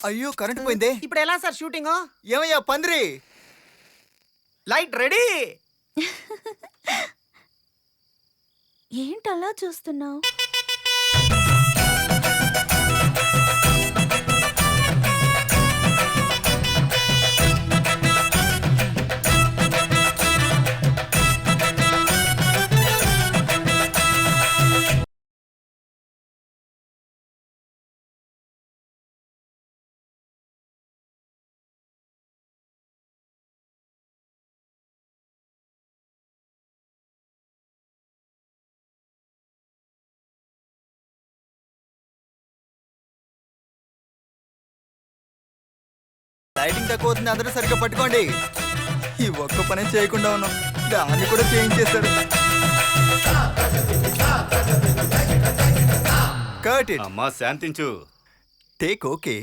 అయ్యో కరెంట్ పోయిందే. ఇప్పుడు ఎలా సార్ షూటింగ్? ఏమయ్యా పందిరి, లైట్ రెడీ. ఏంటలా చూస్తున్నావు? లైటింగ్ తక్కువ అవుతుంది, అందరూ సరిగ్గా పట్టుకోండి. ఈ ఒక్క పని చేయకుండా ఉన్నాం, దాన్ని కూడా చేయించేశారు. Cut it. అమ్మా శాంతించు. Take okay.